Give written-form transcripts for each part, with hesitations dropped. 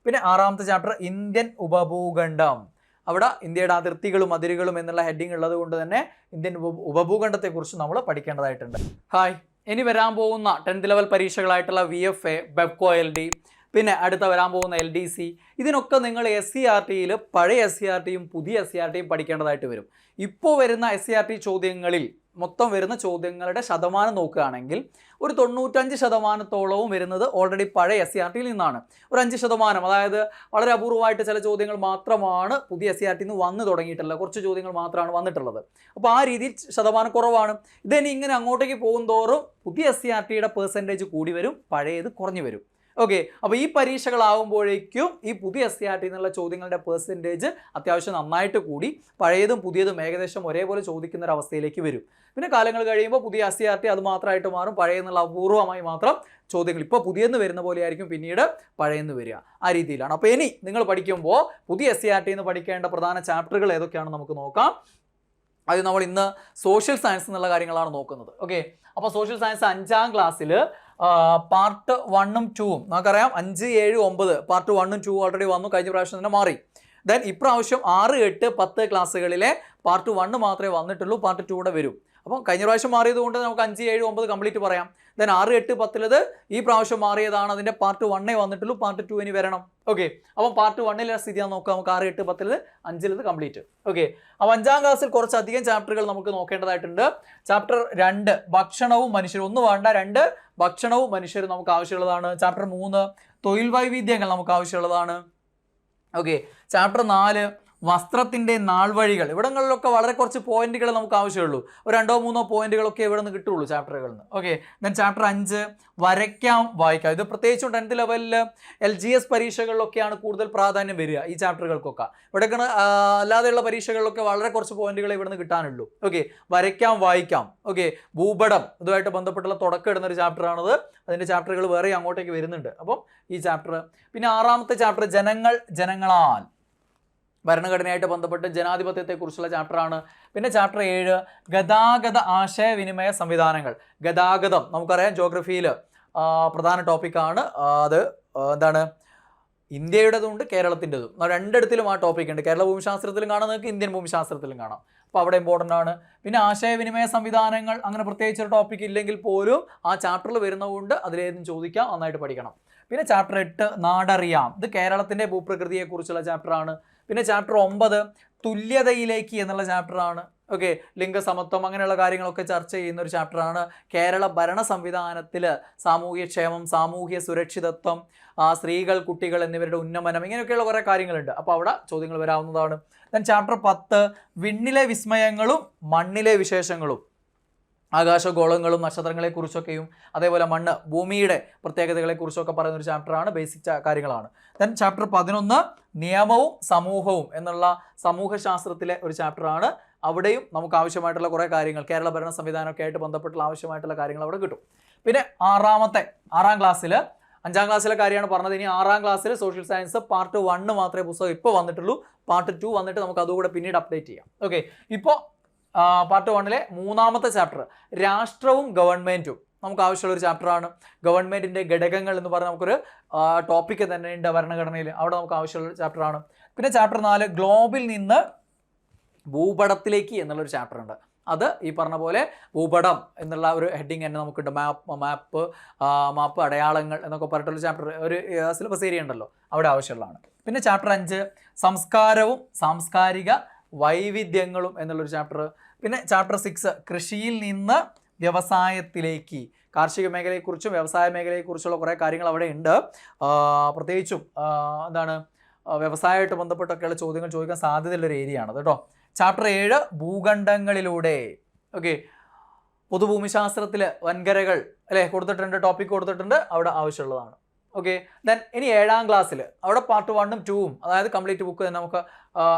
പിന്നെ ആറാമത്തെ chapter Indian ഉപഭൂഖണ്ഡം. അവിടെ ഇന്ത്യയുടെ അതിർത്തികളും അതിരുകളും എന്നുള്ള ഹെഡിങ് ഉള്ളത് കൊണ്ട് തന്നെ ഇന്ത്യൻ ഉപഭൂഖണ്ഡത്തെക്കുറിച്ച് നമ്മൾ പഠിക്കേണ്ടതായിട്ടുണ്ട്. ഹായ്, ഇനി വരാൻ പോകുന്ന 10th ലെവൽ പരീക്ഷകളായിട്ടുള്ള VFA, ബെബ്കോ LD, പിന്നെ അടുത്ത വരാൻ പോകുന്ന LDC, ഇതിനൊക്കെ നിങ്ങൾ SCERTയിൽ പഴയ SCERTയും പുതിയ SCERTയും പഠിക്കേണ്ടതായിട്ട് വരും. ഇപ്പോൾ വരുന്ന SCERT ചോദ്യങ്ങളിൽ മൊത്തം വരുന്ന ചോദ്യങ്ങളുടെ ശതമാനം നോക്കുകയാണെങ്കിൽ ഒരു 95% വരുന്നത് ഓൾറെഡി പഴയ SCERTയിൽ നിന്നാണ്. ഒരു 5%, അതായത് വളരെ അപൂർവമായിട്ട് ചില ചോദ്യങ്ങൾ മാത്രമാണ് പുതിയ SCERTയിൽ നിന്ന് വന്നു തുടങ്ങിയിട്ടുള്ളത്. കുറച്ച് ചോദ്യങ്ങൾ മാത്രമാണ് വന്നിട്ടുള്ളത്. അപ്പോൾ ആ രീതിയിൽ ശതമാനം കുറവാണ്. ഇതിനി ഇങ്ങനെ അങ്ങോട്ടേക്ക് പോകുന്തോറും പുതിയ SCERTയുടെ പെർസെൻറ്റേജ് കൂടി വരും, പഴയത് കുറഞ്ഞു വരും. ഓക്കെ, അപ്പോൾ ഈ പരീക്ഷകളാവുമ്പോഴേക്കും ഈ പുതിയ SCERTയിൽ നിന്നുള്ള ചോദ്യങ്ങളുടെ പെർസെൻറ്റേജ് അത്യാവശ്യം നന്നായിട്ട് കൂടി പഴയതും പുതിയതും ഏകദേശം ഒരേപോലെ ചോദിക്കുന്ന ഒരു അവസ്ഥയിലേക്ക് വരും. പിന്നെ കാലങ്ങൾ കഴിയുമ്പോൾ പുതിയ SCERT അത് മാത്രമായിട്ട് മാറും. പഴയെന്നുള്ള അപൂർവമായി മാത്രം ചോദ്യങ്ങൾ ഇപ്പോൾ പുതിയെന്ന് വരുന്ന പോലെ ആയിരിക്കും പിന്നീട് പഴയെന്ന് വരിക. ആ രീതിയിലാണ്. അപ്പോൾ ഇനി നിങ്ങൾ പഠിക്കുമ്പോൾ പുതിയ SCERTയിൽ നിന്ന് പഠിക്കേണ്ട പ്രധാന ചാപ്റ്ററുകൾ ഏതൊക്കെയാണെന്ന് നമുക്ക് നോക്കാം. അത് നമ്മൾ ഇന്ന് സോഷ്യൽ സയൻസ് എന്നുള്ള കാര്യങ്ങളാണ് നോക്കുന്നത്. ഓക്കെ, അപ്പോൾ സോഷ്യൽ സയൻസ് 5ാം ക്ലാസ്സിൽ പാർട്ട് 1ഉം 2ഉം നമുക്കറിയാം. 5, 7, 9 പാർട്ട് 1ഉം 2ഉം ഓൾറെഡി വന്നു, കഴിഞ്ഞ പ്രാവശ്യം തന്നെ മാറി. ദെൻ ഇപ്രാവശ്യം 6, 8, 10 ക്ലാസ്സുകളിലെ പാർട്ട് 1 മാത്രമേ വന്നിട്ടുള്ളൂ, പാർട്ട് 2 കൂടെ വരും. അപ്പം കഴിഞ്ഞ പ്രാവശ്യം മാറിയത് കൊണ്ട് നമുക്ക് 5, 7, 9 കംപ്ലീറ്റ് പറയാം. ദെൻ 6, 8, 10 ഈ പ്രാവശ്യം മാറിയതാണ്, അതിൻ്റെ പാർട്ട് 1 വന്നിട്ടുള്ളൂ, പാർട്ട് 2 ഇനി വരണം. ഓക്കെ, അപ്പം പാർട്ട് 1 സ്ഥിതിയാണ് നോക്കാം. നമുക്ക് 6, 8, 10 5 കംപ്ലീറ്റ്. ഓക്കെ, അപ്പോൾ 5ാം ക്ലാസ്സിൽ കുറച്ചധികം ചാപ്റ്ററുകൾ നമുക്ക് നോക്കേണ്ടതായിട്ടുണ്ട്. ചാപ്റ്റർ 2 ഭക്ഷണവും മനുഷ്യരും, 1 വേണ്ട 2 ഭക്ഷണവും മനുഷ്യരും നമുക്ക് ആവശ്യമുള്ളതാണ്. ചാപ്റ്റർ 3 തൊഴിൽ വൈവിധ്യങ്ങൾ നമുക്ക് ആവശ്യമുള്ളതാണ്. ഓക്കെ, ചാപ്റ്റർ 4 വസ്ത്രത്തിൻ്റെ നാൾവഴികൾ. ഇവിടങ്ങളിലൊക്കെ വളരെ കുറച്ച് പോയിന്റുകൾ നമുക്ക് ആവശ്യമുള്ളൂ. ഒരു 2-3 പോയിന്റുകളൊക്കെ ഇവിടെ നിന്ന് കിട്ടുള്ളൂ ചാപ്റ്ററുകളിൽ നിന്ന്. ഓക്കെ, ദെൻ ചാപ്റ്റർ 5 വരയ്ക്കാം വായിക്കാം. ഇത് പ്രത്യേകിച്ചും 10th ലെവലിൽ LGS പരീക്ഷകളിലൊക്കെയാണ് കൂടുതൽ പ്രാധാന്യം വരിക ഈ ചാപ്റ്ററുകൾക്കൊക്കെ. ഇവിടെയൊക്കെ അല്ലാതെയുള്ള പരീക്ഷകളിലൊക്കെ വളരെ കുറച്ച് പോയിന്റുകൾ ഇവിടെ നിന്ന് കിട്ടാനുള്ളൂ. ഓക്കെ, വരയ്ക്കാം വായിക്കാം. ഓക്കെ, ഭൂപടം ഇതുമായിട്ട് ബന്ധപ്പെട്ടുള്ള തുടക്കം ഇടുന്നൊരു ചാപ്റ്ററാണത്. അതിൻ്റെ ചാപ്റ്ററുകൾ വേറെ അങ്ങോട്ടേക്ക് വരുന്നുണ്ട്. അപ്പം ഈ ചാപ്റ്റർ. പിന്നെ 6ാമത്തെ ചാപ്റ്റർ ജനങ്ങൾ ജനങ്ങളാൽ, ഭരണഘടനയായിട്ട് ബന്ധപ്പെട്ട് ജനാധിപത്യത്തെക്കുറിച്ചുള്ള ചാപ്റ്ററാണ്. പിന്നെ ചാപ്റ്റർ 7 ഗതാഗത ആശയവിനിമയ സംവിധാനങ്ങൾ. ഗതാഗതം നമുക്കറിയാം ജോഗ്രഫിയിൽ പ്രധാന ടോപ്പിക്കാണ്. അത് എന്താണ്, ഇന്ത്യയുടേതുണ്ട് കേരളത്തിൻ്റെതും. രണ്ടിടത്തിലും ആ ടോപ്പിക് ഉണ്ട്. കേരള ഭൂമിശാസ്ത്രത്തിലും കാണാം, നിങ്ങൾക്ക് ഇന്ത്യൻ ഭൂമിശാസ്ത്രത്തിലും കാണാം. അപ്പോൾ അവിടെ ഇമ്പോർട്ടൻ്റ് ആണ്. പിന്നെ ആശയവിനിമയ സംവിധാനങ്ങൾ അങ്ങനെ പ്രത്യേകിച്ചൊരു ടോപ്പിക് ഇല്ലെങ്കിൽ പോലും ആ ചാപ്റ്ററിൽ വരുന്നതുകൊണ്ട് അതിലേതും ചോദിക്കാം, നന്നായിട്ട് പഠിക്കണം. പിന്നെ ചാപ്റ്റർ 8 നാടറിയാം. ഇത് കേരളത്തിൻ്റെ ഭൂപ്രകൃതിയെക്കുറിച്ചുള്ള ചാപ്റ്ററാണ്. പിന്നെ ചാപ്റ്റർ 9 തുല്യതയിലേക്ക് എന്നുള്ള ചാപ്റ്ററാണ്. ഓക്കെ, ലിംഗസമത്വം അങ്ങനെയുള്ള കാര്യങ്ങളൊക്കെ ചർച്ച ചെയ്യുന്ന ഒരു ചാപ്റ്ററാണ്. കേരള ഭരണ സംവിധാനത്തിൽ സാമൂഹ്യക്ഷേമം, സാമൂഹ്യ സുരക്ഷിതത്വം, സ്ത്രീകൾ, കുട്ടികൾ എന്നിവരുടെ ഉന്നമനം, ഇങ്ങനെയൊക്കെയുള്ള കുറേ കാര്യങ്ങളുണ്ട്. അപ്പോൾ അവിടെ ചോദ്യങ്ങൾ വരാവുന്നതാണ്. ദെൻ ചാപ്റ്റർ 10 വിണ്ണിലെ വിസ്മയങ്ങളും മണ്ണിലെ വിശേഷങ്ങളും, ആകാശഗോളങ്ങളും നക്ഷത്രങ്ങളെക്കുറിച്ചൊക്കെയും അതേപോലെ മണ്ണ്, ഭൂമിയുടെ പ്രത്യേകതകളെക്കുറിച്ചൊക്കെ പറയുന്നൊരു ചാപ്റ്ററാണ്. ബേസിക് കാര്യങ്ങളാണ്. ദെൻ ചാപ്റ്റർ 11 നിയമവും സമൂഹവും എന്നുള്ള സമൂഹശാസ്ത്രത്തിലെ ഒരു ചാപ്റ്ററാണ്. അവിടെയും നമുക്ക് ആവശ്യമായിട്ടുള്ള കുറേ കാര്യങ്ങൾ കേരള ഭരണ സംവിധാനമൊക്കെ ആയിട്ട് ബന്ധപ്പെട്ടുള്ള ആവശ്യമായിട്ടുള്ള കാര്യങ്ങൾ അവിടെ കിട്ടും. പിന്നെ 6ാം ക്ലാസ്സിൽ 5ാം ക്ലാസ്സിലെ കാര്യമാണ് പറഞ്ഞത്. ഇനി 6ാം ക്ലാസ്സിൽ സോഷ്യൽ സയൻസ് പാർട്ട് 1 മാത്രമേ പുസ്തകം ഇപ്പോൾ വന്നിട്ടുള്ളൂ. പാർട്ട് 2 വന്നിട്ട് നമുക്ക് അതുകൂടെ പിന്നീട് അപ്ഡേറ്റ് ചെയ്യാം. ഓക്കെ, ഇപ്പോൾ പാർട്ട് 1 3ാമത്തെ ചാപ്റ്റർ രാഷ്ട്രവും ഗവൺമെൻറ്റും നമുക്ക് ആവശ്യമുള്ള ഒരു ചാപ്റ്ററാണ്. ഗവൺമെൻറ്റിൻ്റെ ഘടകങ്ങൾ എന്ന് പറഞ്ഞാൽ നമുക്കൊരു ടോപ്പിക്ക് തന്നെ ഉണ്ട് ഭരണഘടനയിൽ, അവിടെ നമുക്ക് ആവശ്യമുള്ള ചാപ്റ്ററാണ്. പിന്നെ ചാപ്റ്റർ 4 ഗ്ലോബിൽ നിന്ന് ഭൂപടത്തിലേക്ക് എന്നുള്ളൊരു ചാപ്റ്റർ ഉണ്ട്. അത് ഈ പറഞ്ഞ പോലെ ഭൂപടം എന്നുള്ള ഒരു ഹെഡിങ് തന്നെ നമുക്കുണ്ട്. മാപ്പ് അടയാളങ്ങൾ എന്നൊക്കെ പറഞ്ഞിട്ടുള്ള ചാപ്റ്റർ ഒരു സിലബസ് ഏരിയ ഉണ്ടല്ലോ, അവിടെ ആവശ്യമുള്ളതാണ്. പിന്നെ ചാപ്റ്റർ 5 സംസ്കാരവും സാംസ്കാരിക വൈവിധ്യങ്ങളും എന്നുള്ളൊരു ചാപ്റ്റർ. പിന്നെ ചാപ്റ്റർ 6 കൃഷിയിൽ നിന്ന് വ്യവസായത്തിലേക്ക്, കാർഷിക മേഖലയെക്കുറിച്ചും വ്യവസായ മേഖലയെക്കുറിച്ചുള്ള കുറേ കാര്യങ്ങൾ അവിടെ ഉണ്ട്. പ്രത്യേകിച്ചും എന്താണ് വ്യവസായമായിട്ട് ബന്ധപ്പെട്ടൊക്കെയുള്ള ചോദ്യങ്ങൾ ചോദിക്കാൻ സാധ്യതയുള്ളൊരു ഏരിയ ആണ് കേട്ടോ. ചാപ്റ്റർ 7 ഭൂഖണ്ഡങ്ങളിലൂടെ. ഓക്കെ, പൊതുഭൂമിശാസ്ത്രത്തിൽ വൻകരകൾ അല്ലേ കൊടുത്തിട്ടുണ്ട്, ടോപ്പിക് കൊടുത്തിട്ടുണ്ട്, അവിടെ ആവശ്യമുള്ളതാണ്. ഓക്കെ, ദെൻ ഇനി 7ാം ക്ലാസ്സിൽ അവിടെ പാർട്ട് 1ഉം 2ഉം അതായത് കംപ്ലീറ്റ് ബുക്ക് തന്നെ നമുക്ക്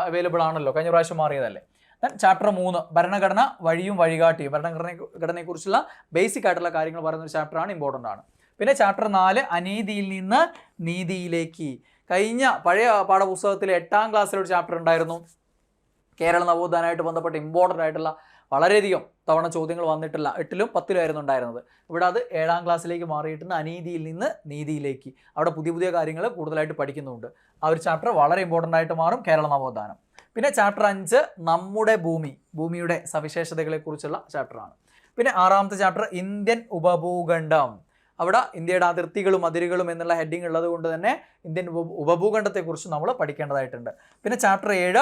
അവൈലബിൾ ആണല്ലോ, കഴിഞ്ഞ പ്രാവശ്യം മാറിയതല്ലേ. ദെൻ ചാപ്റ്റർ 3 ഭരണഘടന വഴിയും വഴികാട്ടിയും, ഭരണഘടനയെക്കുറിച്ചുള്ള ബേസിക് ആയിട്ടുള്ള കാര്യങ്ങൾ പറയുന്ന ഒരു ചാപ്റ്ററാണ്, ഇമ്പോർട്ടൻ്റ് ആണ്. പിന്നെ ചാപ്റ്റർ 4 അനീതിയിൽ നിന്ന് നീതിയിലേക്ക്. കഴിഞ്ഞ പഴയ പാഠപുസ്തകത്തിൽ 8ാം ക്ലാസ്സിലൊരു ചാപ്റ്റർ ഉണ്ടായിരുന്നു, കേരള നവോത്ഥാനമായിട്ട് ബന്ധപ്പെട്ട് ഇമ്പോർട്ടൻ്റ് ആയിട്ടുള്ള വളരെയധികം തവണ ചോദ്യങ്ങൾ വന്നിട്ടില്ല. 8ലും 10ലും ആയിരുന്നു ഉണ്ടായിരുന്നത്. ഇവിടെ അത് 7ാം ക്ലാസ്സിലേക്ക് മാറിയിട്ടുണ്ട്. അനീതിയിൽ നിന്ന് നീതിയിലേക്ക്. അവിടെ പുതിയ പുതിയ കാര്യങ്ങൾ കൂടുതലായിട്ട് പഠിക്കുന്നുണ്ട്. ആ ഒരു ചാപ്റ്റർ വളരെ ഇമ്പോർട്ടൻ്റ് ആയിട്ട് മാറും, കേരള നവോത്ഥാനം. പിന്നെ ചാപ്റ്റർ 5 നമ്മുടെ ഭൂമി, ഭൂമിയുടെ സവിശേഷതകളെക്കുറിച്ചുള്ള ചാപ്റ്ററാണ്. പിന്നെ 6ാമത്തെ ചാപ്റ്റർ ഇന്ത്യൻ ഉപഭൂഖണ്ഡം. അവിടെ ഇന്ത്യയുടെ അതിർത്തികളും അതിരുകളും എന്നുള്ള ഹെഡിങ് ഉള്ളത് കൊണ്ട് തന്നെ ഇന്ത്യൻ ഉപഭൂഖണ്ഡത്തെക്കുറിച്ച് നമ്മൾ പഠിക്കേണ്ടതായിട്ടുണ്ട്. പിന്നെ ചാപ്റ്റർ 7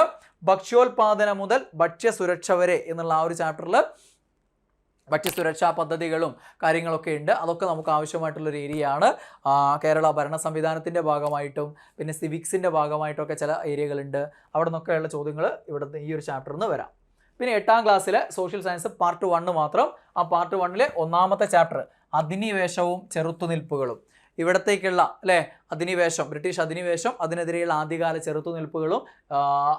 ഭക്ഷ്യോൽപാദനം മുതൽ ഭക്ഷ്യസുരക്ഷ വരെ എന്നുള്ള ആ ഒരു ചാപ്റ്ററിൽ ഭക്ഷ്യസുരക്ഷാ പദ്ധതികളും കാര്യങ്ങളൊക്കെ ഉണ്ട്. അതൊക്കെ നമുക്ക് ആവശ്യമായിട്ടുള്ളൊരു ഏരിയയാണ്. കേരള ഭരണ സംവിധാനത്തിൻ്റെ ഭാഗമായിട്ടും പിന്നെ സിവിക്സിൻ്റെ ഭാഗമായിട്ടൊക്കെ ചില ഏരിയകളുണ്ട്. അവിടെ നിന്നൊക്കെയുള്ള ചോദ്യങ്ങൾ ഇവിടുത്തെ ഈ ഒരു ചാപ്റ്ററിൽ നിന്ന് വരാം. പിന്നെ 8ാം ക്ലാസ്സിലെ സോഷ്യൽ സയൻസ് പാർട്ട് 1 മാത്രം. ആ പാർട്ട് 1ലെ 1ാമത്തെ ചാപ്റ്റർ അധിനിവേശവും ചെറുത്തുനിൽപ്പുകളും. ഇവിടത്തേക്കുള്ള അധിനിവേശം, ബ്രിട്ടീഷ് അധിനിവേശം, അതിനെതിരെയുള്ള ആദ്യകാല ചെറുത്തുനിൽപ്പുകളും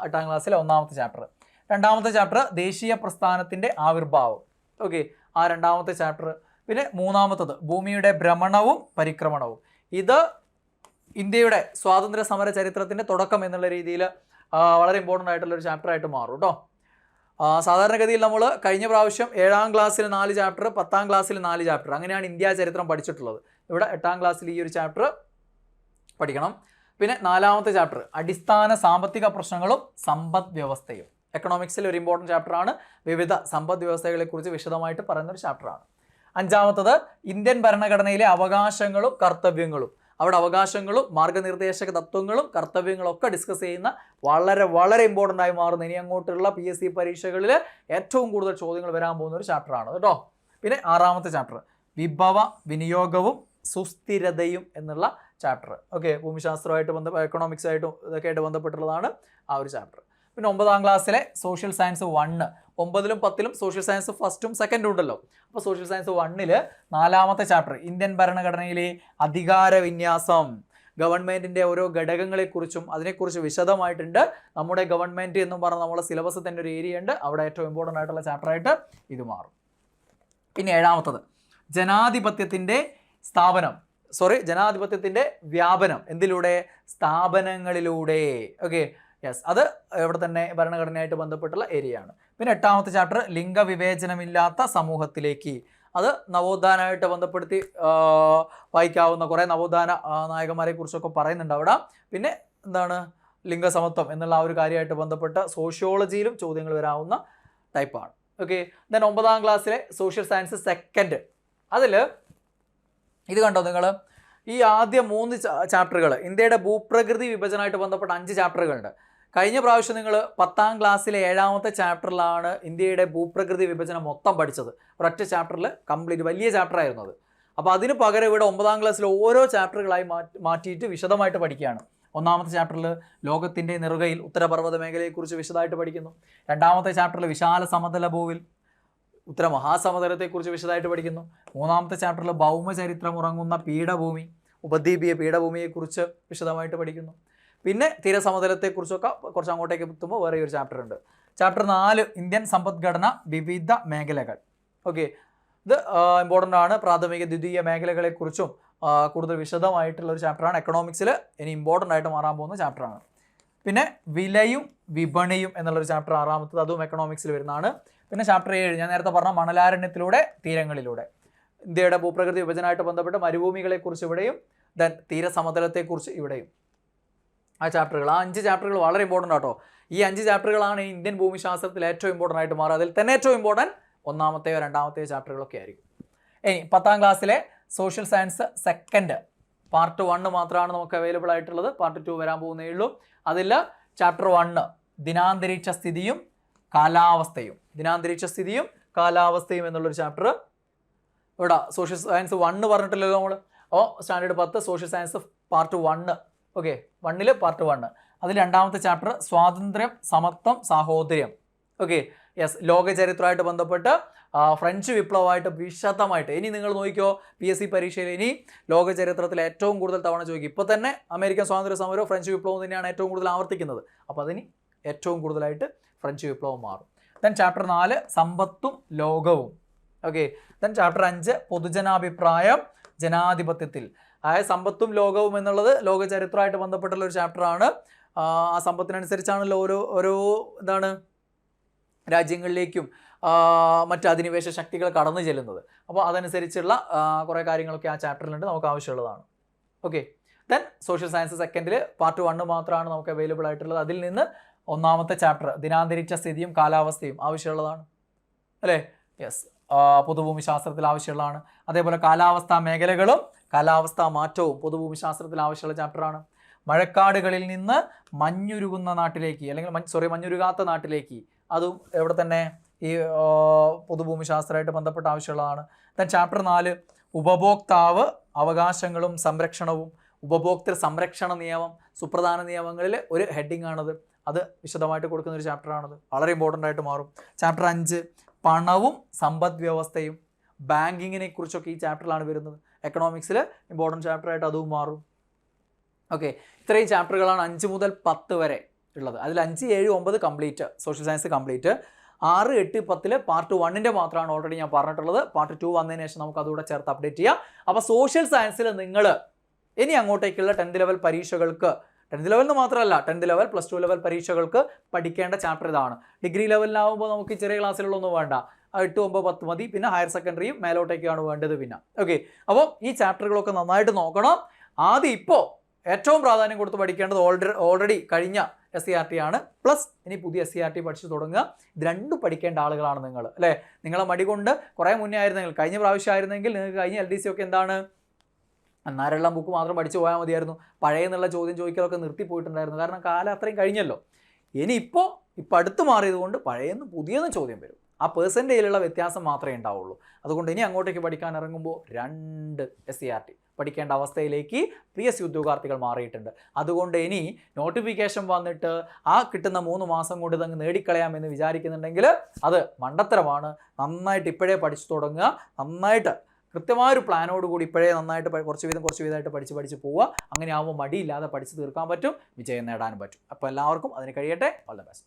8ാം ക്ലാസ്സിലെ 1ാമത്തെ ചാപ്റ്റർ. 2ാമത്തെ ചാപ്റ്റർ ദേശീയ പ്രസ്ഥാനത്തിൻ്റെ ആവിർഭാവം. ഓക്കെ, ആ 2ാമത്തെ ചാപ്റ്റർ. പിന്നെ 3ാമത്തത് ഭൂമിയുടെ ഭ്രമണവും പരിക്രമണവും. ഇത് ഇന്ത്യയുടെ സ്വാതന്ത്ര്യ സമര ചരിത്രത്തിൻ്റെ തുടക്കം എന്നുള്ള രീതിയിൽ വളരെ ഇമ്പോർട്ടൻ്റ് ആയിട്ടുള്ളൊരു ചാപ്റ്റർ ആയിട്ട് മാറും കേട്ടോ. സാധാരണഗതിയിൽ നമ്മൾ കഴിഞ്ഞ പ്രാവശ്യം 7ാം ക്ലാസ്സിൽ 4 ചാപ്റ്റർ, 10ാം ക്ലാസ്സിൽ 4 ചാപ്റ്റർ, അങ്ങനെയാണ് ഇന്ത്യ ചരിത്രം പഠിച്ചിട്ടുള്ളത്. ഇവിടെ 8ാം ക്ലാസ്സിൽ ഈ ഒരു ചാപ്റ്റർ പഠിക്കണം. പിന്നെ 4ാമത്തെ ചാപ്റ്റർ അടിസ്ഥാന സാമ്പത്തിക പ്രശ്നങ്ങളും സമ്പദ് വ്യവസ്ഥയും. എക്കണോമിക്സിൽ ഒരു ഇമ്പോർട്ടൻറ്റ് ചാപ്റ്ററാണ്. വിവിധ സമ്പദ് വ്യവസ്ഥകളെക്കുറിച്ച് വിശദമായിട്ട് പറയുന്നൊരു ചാപ്റ്ററാണ്. 5ാമത്തത് ഇന്ത്യൻ ഭരണഘടനയിലെ അവകാശങ്ങളും കർത്തവ്യങ്ങളും. അവിടെ അവകാശങ്ങളും മാർഗനിർദ്ദേശക തത്വങ്ങളും കർത്തവ്യങ്ങളും ഒക്കെ ഡിസ്കസ് ചെയ്യുന്ന വളരെ വളരെ ഇമ്പോർട്ടൻ്റ് ആയി മാറുന്ന ഇനി അങ്ങോട്ടുള്ള PSC പരീക്ഷകളിൽ ഏറ്റവും കൂടുതൽ ചോദ്യങ്ങൾ വരാൻ പോകുന്ന ഒരു ചാപ്റ്ററാണ് കേട്ടോ. പിന്നെ 6ാമത്തെ ചാപ്റ്റർ വിഭവ വിനിയോഗവും സുസ്ഥിരതയും എന്നുള്ള ചാപ്റ്റർ. ഓക്കെ, ഭൂമിശാസ്ത്രമായിട്ട് എക്കണോമിക്സായിട്ടും ഇതൊക്കെ ആയിട്ട് ബന്ധപ്പെട്ടുള്ളതാണ് ആ ഒരു ചാപ്റ്റർ. പിന്നെ 9ാം ക്ലാസ്സിലെ സോഷ്യൽ സയൻസ് 1. 9ലും 10ലും സോഷ്യൽ സയൻസ് ഫസ്റ്റും സെക്കൻഡും ഉണ്ടല്ലോ. അപ്പോൾ സോഷ്യൽ സയൻസ് 1ൽ 4ാമത്തെ ചാപ്റ്റർ ഇന്ത്യൻ ഭരണഘടനയിലെ അധികാര വിന്യാസം. ഗവൺമെൻറ്റിൻ്റെ ഓരോ ഘടകങ്ങളെക്കുറിച്ചും അതിനെക്കുറിച്ച് വിശദമായിട്ടുണ്ട്. നമ്മുടെ ഗവൺമെൻറ് എന്നും പറഞ്ഞ നമ്മളെ സിലബസ് തന്നെ ഒരു ഏരിയ ഉണ്ട്. അവിടെ ഏറ്റവും ഇമ്പോർട്ടൻ്റ് ആയിട്ടുള്ള ചാപ്റ്ററായിട്ട് ഇത് മാറും. പിന്നെ 7ാമത്തത് ജനാധിപത്യത്തിൻ്റെ വ്യാപനം. എന്തിലൂടെ? സ്ഥാപനങ്ങളിലൂടെ. ഓക്കെ, യെസ്, അത് ഇവിടെ തന്നെ ഭരണഘടനയായിട്ട് ബന്ധപ്പെട്ടുള്ള ഏരിയയാണ്. പിന്നെ 8ാമത്തെ ചാപ്റ്റർ ലിംഗവിവേചനമില്ലാത്ത സമൂഹത്തിലേക്ക്. അത് നവോത്ഥാനമായിട്ട് ബന്ധപ്പെടുത്തി വായിക്കാവുന്ന കുറേ നവോത്ഥാന നായകന്മാരെ കുറിച്ചൊക്കെ പറയുന്നുണ്ട് അവിടെ. പിന്നെ എന്താണ് ലിംഗസമത്വം എന്നുള്ള ആ ഒരു കാര്യമായിട്ട് ബന്ധപ്പെട്ട സോഷ്യോളജിയിലും ചോദ്യങ്ങൾ വരാവുന്ന ടൈപ്പാണ്. ഓക്കെ, ദെൻ 9ാം ക്ലാസ്സിലെ സോഷ്യൽ സയൻസ് 2. അതിൽ ഇത് കണ്ടോ നിങ്ങൾ, ഈ ആദ്യ 3 ചാപ്റ്ററുകൾ ഇന്ത്യയുടെ ഭൂപ്രകൃതി വിഭജനമായിട്ട് ബന്ധപ്പെട്ട 5 ചാപ്റ്ററുകളുണ്ട്. കഴിഞ്ഞ പ്രാവശ്യം നിങ്ങൾ 10ാം ക്ലാസ്സിലെ 7ാമത്തെ ചാപ്റ്ററിലാണ് ഇന്ത്യയുടെ ഭൂപ്രകൃതി വിഭജനം മൊത്തം പഠിച്ചത്. ഒരൊറ്റ ചാപ്റ്ററിൽ കംപ്ലീറ്റ്, വലിയ ചാപ്റ്റർ ആയിരുന്നു അത്. അപ്പോൾ അതിന് പകരം ഇവിടെ 9ാം ക്ലാസ്സിൽ ഓരോ ചാപ്റ്ററുകളായി മാറ്റിയിട്ട് വിശദമായിട്ട് പഠിക്കുകയാണ്. 1ാമത്തെ ചാപ്റ്ററിൽ ലോകത്തിൻ്റെ നെറുകയിൽ ഉത്തരപർവ്വത മേഖലയെക്കുറിച്ച് വിശദമായിട്ട് പഠിക്കുന്നു. 2ാമത്തെ ചാപ്റ്ററിൽ വിശാല സമതല ഭൂവിൽ ഉത്തര മഹാസമുദ്രത്തെക്കുറിച്ച് വിശദമായിട്ട് പഠിക്കുന്നു. 3ാമത്തെ ചാപ്റ്ററിൽ ഭൗമചരിത്രം ഉറങ്ങുന്ന പീഠഭൂമി, ഉപദ്വീപീയ പീഠഭൂമിയെക്കുറിച്ച് വിശദമായിട്ട് പഠിക്കുന്നു. പിന്നെ തീരസമതലത്തെക്കുറിച്ചൊക്കെ കുറച്ച് അങ്ങോട്ടേക്ക് എത്തുമ്പോൾ വേറെ ഒരു ചാപ്റ്റർ ഉണ്ട്. ചാപ്റ്റർ 4 ഇന്ത്യൻ സമ്പദ്ഘടന വിവിധ മേഖലകൾ. ഓക്കെ, ഇത് ഇമ്പോർട്ടൻ്റ് ആണ്. പ്രാഥമിക ദ്വിതീയ മേഖലകളെക്കുറിച്ചും കൂടുതൽ വിശദമായിട്ടുള്ള ഒരു ചാപ്റ്ററാണ്. എക്കണോമിക്സിൽ ഇനി ഇമ്പോർട്ടൻ്റ് ആയിട്ട് മാറാൻ പോകുന്ന ചാപ്റ്ററാണ്. പിന്നെ വിലയും വിപണിയും എന്നുള്ളൊരു ചാപ്റ്റർ 6ാമത്തത്, അതും എക്കണോമിക്സിൽ വരുന്നതാണ്. പിന്നെ ചാപ്റ്റർ 7 ഞാൻ നേരത്തെ പറഞ്ഞ മണലാരണ്യത്തിലൂടെ തീരങ്ങളിലൂടെ. ഇന്ത്യയുടെ ഭൂപ്രകൃതി വിഭജനമായിട്ട് ബന്ധപ്പെട്ട് മരുഭൂമികളെക്കുറിച്ച് ഇവിടെയും ദെൻ തീരസമതലത്തെക്കുറിച്ച് ഇവിടെയും ആ ചാപ്റ്ററുകൾ. ആ 5 ചാപ്റ്ററുകൾ വളരെ ഇമ്പോർട്ടൻ്റ് ആട്ടോ. ഈ 5 ചാപ്റ്ററുകളാണ് ഇന്ത്യൻ ഭൂമിശാസ്ത്രത്തിൽ ഏറ്റവും ഇമ്പോർട്ടൻ്റ് ആയിട്ട് മാറുക. അതിൽ തന്നെ ഏറ്റവും ഇമ്പോർട്ടൻറ്റ് 1ാമത്തെയോ 2ാമത്തെയോ ചാപ്റ്ററുകളൊക്കെ ആയിരിക്കും. ഇനി 10ാം ക്ലാസ്സിലെ സോഷ്യൽ സയൻസ് 2 പാർട്ട് 1 മാത്രമാണ് നമുക്ക് അവൈലബിൾ ആയിട്ടുള്ളത്. പാർട്ട് 2 വരാൻ പോകുന്നേ ഉള്ളൂ. അതിൽ ചാപ്റ്റർ 1 ദിനാന്തരീക്ഷ സ്ഥിതിയും കാലാവസ്ഥയും എന്നുള്ളൊരു ചാപ്റ്റർ. ഇവിടെ സോഷ്യൽ സയൻസ് 1 പറഞ്ഞിട്ടില്ലല്ലോ നമ്മൾ. Standard 10 social science part 1. Okay, 1ൽ പാർട്ട് 1. അതിൽ 2ാമത്തെ ചാപ്റ്റർ സ്വാതന്ത്ര്യം, സമത്വം, സാഹോദര്യം. ഓക്കെ, യെസ്, ലോക ചരിത്രമായിട്ട് ബന്ധപ്പെട്ട് ഫ്രഞ്ച് വിപ്ലവമായിട്ട് വിശദമായിട്ട്. ഇനി നിങ്ങൾ നോക്കിക്കോ, PSC പരീക്ഷയിൽ ഇനി ലോക ചരിത്രത്തിൽ ഏറ്റവും കൂടുതൽ തവണ ചോദിക്കും. ഇപ്പോൾ തന്നെ അമേരിക്കൻ സ്വാതന്ത്ര്യ സമരവും ഫ്രഞ്ച് വിപ്ലവവും തന്നെയാണ് ഏറ്റവും കൂടുതൽ ആവർത്തിക്കുന്നത്. അപ്പോൾ അതിന് ഏറ്റവും കൂടുതലായിട്ട് ഫ്രഞ്ച് വിപ്ലവം മാറും. ദെൻ ചാപ്റ്റർ 4 സമ്പത്തും ലോകവും. ഓക്കെ, ദെൻ ചാപ്റ്റർ 5 പൊതുജനാഭിപ്രായം ജനാധിപത്യത്തിൽ. അതായത് സമ്പത്തും ലോകവും എന്നുള്ളത് ലോക ചരിത്രമായിട്ട് ബന്ധപ്പെട്ടുള്ള ഒരു ചാപ്റ്ററാണ്. ആ സമ്പത്തിനനുസരിച്ചാണല്ലോ ഓരോ രാജ്യങ്ങളിലേക്കും മറ്റ് അധിനിവേശ ശക്തികൾ കടന്നു ചെല്ലുന്നത്. അപ്പോൾ അതനുസരിച്ചുള്ള കുറേ കാര്യങ്ങളൊക്കെ ആ ചാപ്റ്ററിലുണ്ട്, നമുക്ക് ആവശ്യമുള്ളതാണ്. ഓക്കെ, ദെൻ സോഷ്യൽ സയൻസ് സെക്കൻഡിൽ പാർട്ട് 1 മാത്രമാണ് നമുക്ക് അവൈലബിൾ ആയിട്ടുള്ളത്. അതിൽ നിന്ന് ഒന്നാമത്തെ ചാപ്റ്റർ ദിനാന്തരീക്ഷ സ്ഥിതിയും കാലാവസ്ഥയും ആവശ്യമുള്ളതാണ് അല്ലേ? യെസ്, പൊതുഭൂമി ശാസ്ത്രത്തിൽ ആവശ്യമുള്ളതാണ്. അതേപോലെ കാലാവസ്ഥാ മേഖലകളും കാലാവസ്ഥാ മാറ്റവും പൊതുഭൂമി ശാസ്ത്രത്തിൽ ആവശ്യമുള്ള ചാപ്റ്ററാണ്. മഴക്കാടുകളിൽ നിന്ന് മഞ്ഞുരുകുന്ന നാട്ടിലേക്ക്, അല്ലെങ്കിൽ മഞ്ഞുരുകാത്ത നാട്ടിലേക്ക്, അതും എവിടെ തന്നെ ഈ പൊതുഭൂമി ശാസ്ത്രമായിട്ട് ബന്ധപ്പെട്ട ആവശ്യമുള്ളതാണ്. ദെൻ ചാപ്റ്റർ 4 ഉപഭോക്താവ് അവകാശങ്ങളും സംരക്ഷണവും, ഉപഭോക്തൃ സംരക്ഷണ നിയമം, സുപ്രധാന നിയമങ്ങളിൽ ഒരു ഹെഡിങ് ആണത്. അത് വിശദമായിട്ട് കൊടുക്കുന്ന ഒരു ചാപ്റ്ററാണത്, വളരെ ഇമ്പോർട്ടൻ്റ് ആയിട്ട് മാറും. ചാപ്റ്റർ 5 പണവും സമ്പദ് വ്യവസ്ഥയും, ബാങ്കിങ്ങിനെ കുറിച്ചൊക്കെ ഈ ചാപ്റ്ററിലാണ് വരുന്നത്. എക്കണോമിക്സിൽ ഇമ്പോർട്ടൻറ്റ് ചാപ്റ്ററായിട്ട് അതും മാറും. ഓക്കെ, ഇത്രയും ചാപ്റ്ററുകളാണ് 5 മുതൽ 10 വരെ ഉള്ളത്. അതിൽ 5, 7, 9 complete, social science complete. 6, 8, 10 part 1 മാത്രമാണ് ഓൾറെഡി ഞാൻ പറഞ്ഞിട്ടുള്ളത്. പാർട്ട് 2 വന്നതിന് ശേഷം നമുക്ക് അതുകൂടെ ചേർത്ത് അപ്ഡേറ്റ് ചെയ്യാം. അപ്പോൾ സോഷ്യൽ സയൻസിൽ നിങ്ങൾ ഇനി അങ്ങോട്ടേക്കുള്ള 10th ലെവൽ പരീക്ഷകൾക്ക്, 10th ലെവലിന് മാത്രമല്ല 10th ലെവൽ +2 ലെവൽ പരീക്ഷകൾക്ക് പഠിക്കേണ്ട ചാപ്റ്റർ ഇതാണ്. ഡിഗ്രി ലെവലിലാവുമ്പോൾ നമുക്ക് ചെറിയ ക്ലാസ്സിലുള്ളൊന്നും വേണ്ട, 8, 9, 10 മതി. പിന്നെ ഹയർ സെക്കൻഡറിയും മേലോട്ടേക്കാണ് വേണ്ടത് പിന്നെ. ഓക്കെ, അപ്പോൾ ഈ ചാപ്റ്ററുകളൊക്കെ നന്നായിട്ട് നോക്കണം. ആദ്യം ഇപ്പോൾ ഏറ്റവും പ്രാധാന്യം കൊടുത്ത് പഠിക്കേണ്ടത് ഓൾറെഡി കഴിഞ്ഞ SCERT ആണ്, പ്ലസ് ഇനി പുതിയ SCERT പഠിച്ചു തുടങ്ങുക. ഇത് രണ്ടും പഠിക്കേണ്ട ആളുകളാണ് നിങ്ങൾ അല്ലേ? നിങ്ങളെ മടി കൊണ്ട് കുറേ മുന്നേ ആയിരുന്നെങ്കിൽ, കഴിഞ്ഞ പ്രാവശ്യം ആയിരുന്നെങ്കിൽ നിങ്ങൾക്ക് കഴിഞ്ഞ LDC ഒക്കെ എന്താണ്, അന്നാരെല്ലാം ബുക്ക് മാത്രം പഠിച്ചു പോയാൽ മതിയായിരുന്നു. പഴയ എന്നുള്ള ചോദ്യം ചോദിക്കലൊക്കെ നിർത്തിപ്പോയിട്ടുണ്ടായിരുന്നു, കാരണം കാലം അത്രയും കഴിഞ്ഞല്ലോ. ഇനിയിപ്പോൾ അടുത്ത് മാറിയത് കൊണ്ട് പഴയെന്നും പുതിയതും ചോദ്യം വരും. ആ പേഴ്സൻറ്റേജിലുള്ള വ്യത്യാസം മാത്രമേ ഉണ്ടാവുള്ളൂ. അതുകൊണ്ട് ഇനി അങ്ങോട്ടേക്ക് പഠിക്കാൻ ഇറങ്ങുമ്പോൾ 2 SCERT പഠിക്കേണ്ട അവസ്ഥയിലേക്ക് PSC ഉദ്യോഗാർത്ഥികൾ മാറിയിട്ടുണ്ട്. അതുകൊണ്ട് ഇനി നോട്ടിഫിക്കേഷൻ വന്നിട്ട് ആ കിട്ടുന്ന 3 മാസം കൊണ്ട് ഇതങ്ങ് നേടിക്കളയാമെന്ന് വിചാരിക്കുന്നുണ്ടെങ്കിൽ അത് മണ്ടത്തരമാണ്. നന്നായിട്ട് ഇപ്പോഴേ പഠിച്ചു തുടങ്ങുക. നന്നായിട്ട് കൃത്യമായൊരു പ്ലാനോട് കൂടി ഇപ്പോഴേ നന്നായിട്ട് കുറച്ച് വീതമായിട്ട് പഠിച്ച് പോവുക. അങ്ങനെ ആകുമ്പോൾ മടിയില്ലാതെ പഠിച്ച് തീർക്കാൻ പറ്റും, വിജയം നേടാനും പറ്റും. അപ്പോൾ എല്ലാവർക്കും അതിന് കഴിയട്ടെ. All the best.